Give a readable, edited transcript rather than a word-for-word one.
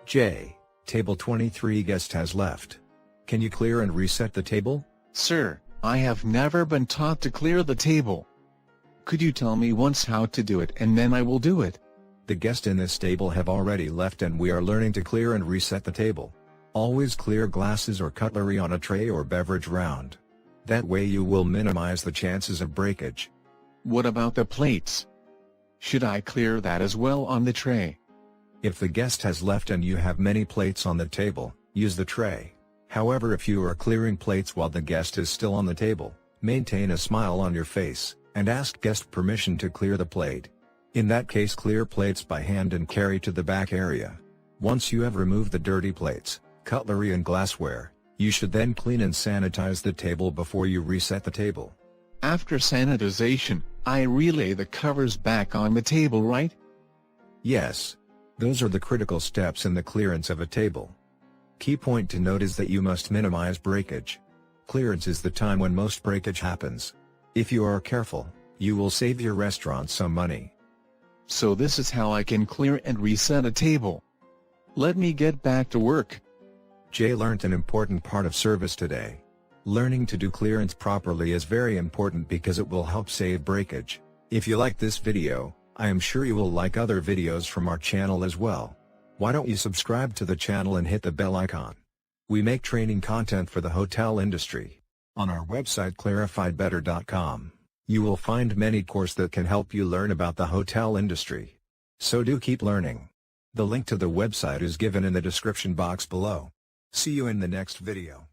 J. Table 23 guest has left. Can you clear and reset the table? Sir, I have never been taught to clear the table. Could you tell me once how to do it and then I will do it? The guests in this table have already left and we are learning to clear and reset the table. Always clear glasses or cutlery on a tray or beverage round. That way you will minimize the chances of breakage. What about the plates? Should I clear that as well on the tray? If the guest has left and you have many plates on the table, use the tray. However, if you are clearing plates while the guest is still on the table, maintain a smile on your face, and ask guest permission to clear the plate. In that case, clear plates by hand and carry to the back area. Once you have removed the dirty plates, cutlery and glassware, you should then clean and sanitize the table before you reset the table. After sanitization, I relay the covers back on the table, right? Yes. Those are the critical steps in the clearance of a table. Key point to note is that you must minimize breakage. Clearance is the time when most breakage happens. If you are careful, you will save your restaurant some money. So this is how I can clear and reset a table. Let me get back to work. Jay learned an important part of service today. Learning to do clearance properly is very important because it will help save breakage. If you like this video, I am sure you will like other videos from our channel as well. Why don't you subscribe to the channel and hit the bell icon? We make training content for the hotel industry. On our website clarifiedbetter.com, you will find many courses that can help you learn about the hotel industry. So do keep learning. The link to the website is given in the description box below. See you in the next video.